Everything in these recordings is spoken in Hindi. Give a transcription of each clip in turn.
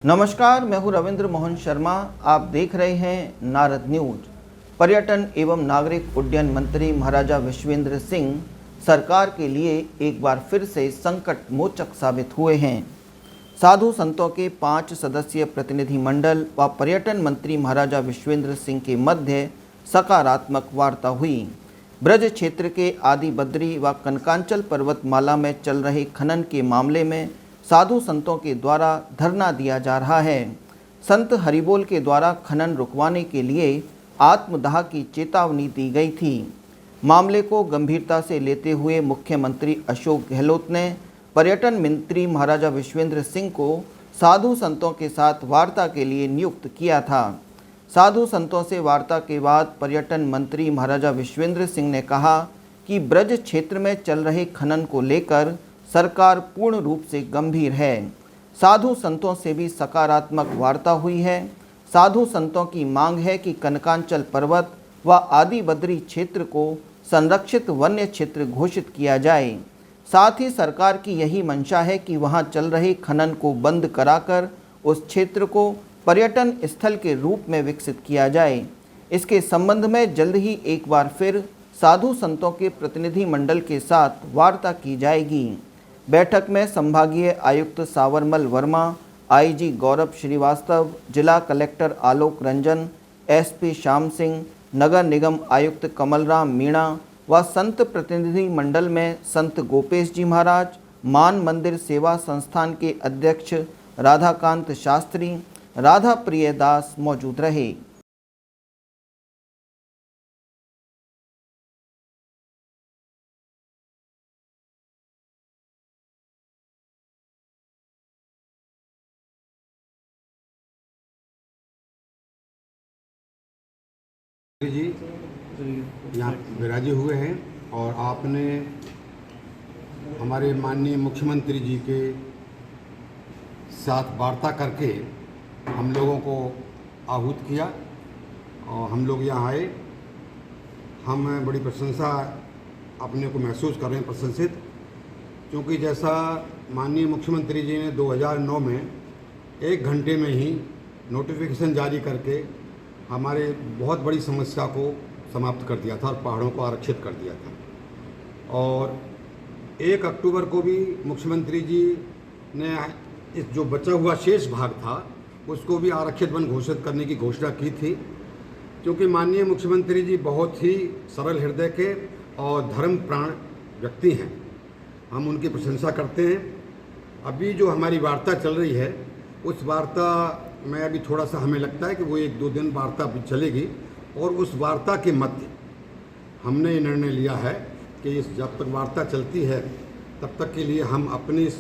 नमस्कार, मैं हूं रविंद्र मोहन शर्मा। आप देख रहे हैं नारद न्यूज। पर्यटन एवं नागरिक उड्डयन मंत्री महाराजा विश्वेंद्र सिंह सरकार के लिए एक बार फिर से संकट मोचक साबित हुए हैं। साधु संतों के 5 सदस्यीय प्रतिनिधि मंडल व पर्यटन मंत्री महाराजा विश्वेंद्र सिंह के मध्य सकारात्मक वार्ता हुई। ब्रज क्षेत्र के आदि बद्री व कनकांचल पर्वतमाला में चल रहे खनन के मामले में साधु संतों के द्वारा धरना दिया जा रहा है। संत हरिबोल के द्वारा खनन रुकवाने के लिए आत्मदाह की चेतावनी दी गई थी। मामले को गंभीरता से लेते हुए मुख्यमंत्री अशोक गहलोत ने पर्यटन मंत्री महाराजा विश्वेंद्र सिंह को साधु संतों के साथ वार्ता के लिए नियुक्त किया था। साधु संतों से वार्ता के बाद पर्यटन मंत्री महाराजा विश्वेंद्र सिंह ने कहा कि ब्रज क्षेत्र में चल रहे खनन को लेकर सरकार पूर्ण रूप से गंभीर है। साधु संतों से भी सकारात्मक वार्ता हुई है। साधु संतों की मांग है कि कनकांचल पर्वत व आदि बद्री क्षेत्र को संरक्षित वन्य क्षेत्र घोषित किया जाए। साथ ही सरकार की यही मंशा है कि वहां चल रहे खनन को बंद कराकर उस क्षेत्र को पर्यटन स्थल के रूप में विकसित किया जाए। इसके संबंध में जल्द ही एक बार फिर साधु संतों के प्रतिनिधि मंडल के साथ वार्ता की जाएगी। बैठक में संभागीय आयुक्त सावरमल वर्मा, आईजी गौरव श्रीवास्तव, जिला कलेक्टर आलोक रंजन, एसपी श्याम सिंह, नगर निगम आयुक्त कमलराम मीणा व संत प्रतिनिधि मंडल में संत गोपेश जी महाराज, मान मंदिर सेवा संस्थान के अध्यक्ष राधाकांत शास्त्री, राधा प्रिय दास मौजूद रहे। जी यहाँ विराजे हुए हैं और आपने हमारे माननीय मुख्यमंत्री जी के साथ वार्ता करके हम लोगों को आहूत किया और हम लोग यहाँ आए। हम बड़ी प्रशंसा अपने को महसूस कर रहे हैं, प्रशंसित, क्योंकि जैसा माननीय मुख्यमंत्री जी ने 2009 में 1 घंटे में ही नोटिफिकेशन जारी करके हमारे बहुत बड़ी समस्या को समाप्त कर दिया था और पहाड़ों को आरक्षित कर दिया था। और 1 अक्टूबर को भी मुख्यमंत्री जी ने इस जो बचा हुआ शेष भाग था उसको भी आरक्षित वन घोषित करने की घोषणा की थी, क्योंकि माननीय मुख्यमंत्री जी बहुत ही सरल हृदय के और धर्म प्राण व्यक्ति हैं। हम उनकी प्रशंसा करते हैं। अभी जो हमारी वार्ता चल रही है उस वार्ता में अभी थोड़ा सा हमें लगता है कि वो 1-2 दिन वार्ता अभी चलेगी और उस वार्ता के मध्य हमने ये निर्णय लिया है कि इस जब तक वार्ता चलती है तब तक के लिए हम अपने इस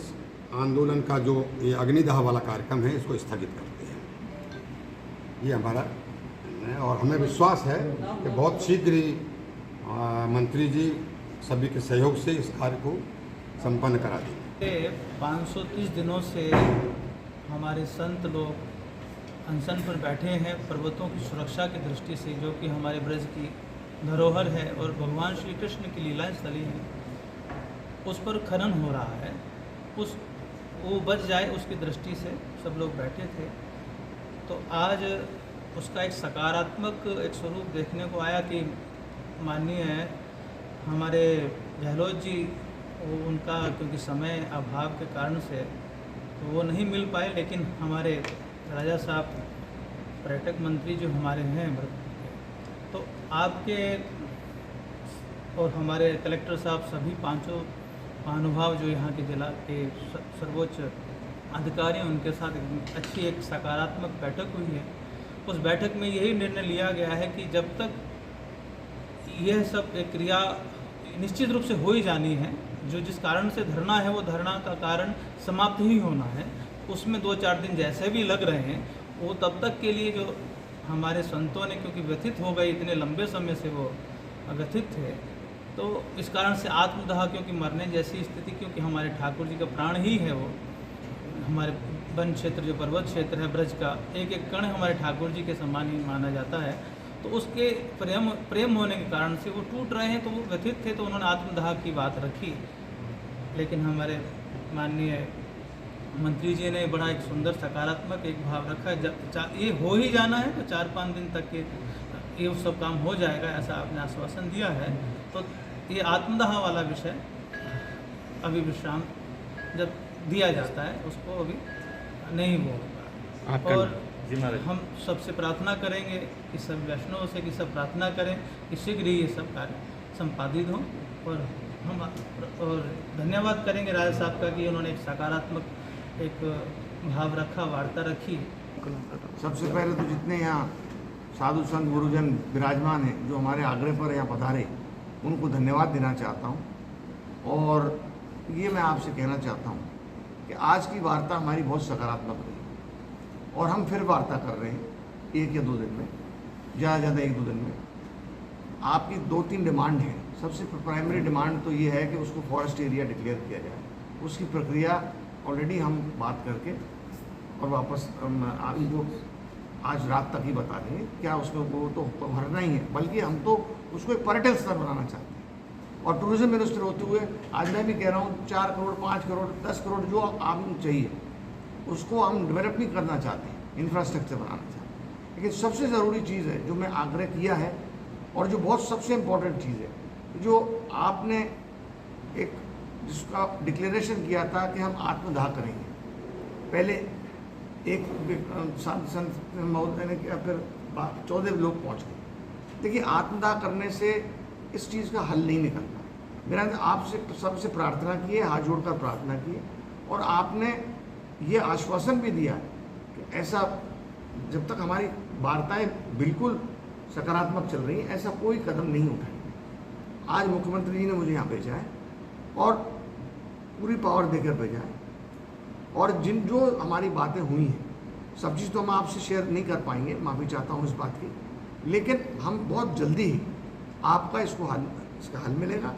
आंदोलन का जो ये अग्निदाह वाला कार्यक्रम है इसको स्थगित करते हैं। ये हमारा निर्णय है और हमें विश्वास है कि बहुत शीघ्र ही मंत्री जी सभी के सहयोग से इस कार्य को संपन्न करा देंगे। 530 दिनों से हमारे संत लोग अनशन पर बैठे हैं पर्वतों की सुरक्षा की दृष्टि से, जो कि हमारे ब्रज की धरोहर है और भगवान श्री कृष्ण की लीला स्थली है। उस पर खनन हो रहा है, वो बच जाए उसकी दृष्टि से सब लोग बैठे थे। तो आज उसका एक सकारात्मक एक स्वरूप देखने को आया कि माननीय हमारे गहलोत जी उनका क्योंकि समय अभाव के कारण से तो वो नहीं मिल पाए, लेकिन हमारे राजा साहब पर्यटक मंत्री जो हमारे हैं तो आपके और हमारे कलेक्टर साहब सभी 5 महानुभाव जो यहाँ के जिला के सर्वोच्च अधिकारी हैं उनके साथ अच्छी एक सकारात्मक बैठक हुई है। उस बैठक में यही निर्णय लिया गया है कि जब तक यह सब एक क्रिया निश्चित रूप से हो ही जानी है, जो जिस कारण से धरना है वो धरना का कारण समाप्त ही होना है, उसमें 2-4 दिन जैसे भी लग रहे हैं वो तब तक के लिए जो हमारे संतों ने क्योंकि व्यथित हो गए, इतने लंबे समय से वो व्यथित थे, तो इस कारण से आत्मदाह क्योंकि मरने जैसी स्थिति, क्योंकि हमारे ठाकुर जी का प्राण ही है वो, हमारे वन क्षेत्र जो पर्वत क्षेत्र है ब्रज का एक एक कण हमारे ठाकुर जी के समान ही माना जाता है। तो उसके प्रेम होने के कारण से वो टूट रहे हैं, तो वो व्यथित थे, तो उन्होंने आत्मदाह की बात रखी। लेकिन हमारे माननीय मंत्री जी ने बड़ा एक सुंदर सकारात्मक एक भाव रखा है। जब ये हो ही जाना है तो 4-5 दिन तक ये सब काम हो जाएगा, ऐसा आपने आश्वासन दिया है। तो ये आत्मदाह वाला विषय अभी विश्राम जब दिया जाता है उसको अभी नहीं वो होगा। और हम सबसे प्रार्थना करेंगे कि सब वैष्णव से कि सब प्रार्थना करें कि शीघ्र ही ये सब कार्य संपादित हों। और हम और धन्यवाद करेंगे राजा साहब का कि उन्होंने एक सकारात्मक एक भाव रखा, वार्ता रखी। सबसे पहले तो जितने यहाँ साधु संत गुरुजन विराजमान हैं जो हमारे आग्रह पर यहाँ पधारे, उनको धन्यवाद देना चाहता हूँ। और ये मैं आपसे कहना चाहता हूँ कि आज की वार्ता हमारी बहुत सकारात्मक रही और हम फिर वार्ता कर रहे हैं 1 या 2 दिन में, ज़्यादा ज़्यादा 1-2 दिन में। आपकी 2-3 डिमांड हैं। सबसे प्राइमरी डिमांड तो ये है कि उसको फॉरेस्ट एरिया डिक्लेयर किया जाए। उसकी प्रक्रिया ऑलरेडी हम बात करके और वापस आपको आज रात तक ही बता देंगे। क्या उसमें वो तो भरना ही है, बल्कि हम तो उसको एक पर्यटन स्थल बनाना चाहते हैं। और टूरिज्म मिनिस्टर होते हुए आज मैं भी कह रहा हूँ 4 करोड़, 5 करोड़, 10 करोड़ जो आपको चाहिए उसको हम डेवलप नहीं करना चाहते, इंफ्रास्ट्रक्चर बनाना चाहते हैं। लेकिन सबसे ज़रूरी चीज़ है जो मैं आग्रह किया है और जो बहुत सबसे इम्पोर्टेंट चीज़ है, जो आपने एक जिसका डिक्लेरेशन किया था कि हम आत्मदाह करेंगे। पहले एक संत महोदय ने किया, फिर 14 लोग पहुंच गए। देखिए, आत्मदाह करने से इस चीज़ का हल नहीं निकलता। मेरा आपसे सबसे प्रार्थना की है, हाथ जोड़कर प्रार्थना की है, और आपने ये आश्वासन भी दिया कि ऐसा जब तक हमारी वार्ताएं बिल्कुल सकारात्मक चल रही हैं, ऐसा कोई कदम नहीं उठाएंगे। आज मुख्यमंत्री जी ने मुझे यहाँ भेजा है और पूरी पावर देकर भेजा है। और जो हमारी बातें हुई हैं, सब चीज़ तो हम आपसे शेयर नहीं कर पाएंगे, माफ़ी चाहता हूँ इस बात की, लेकिन हम बहुत जल्दी ही आपका इसका हल मिलेगा।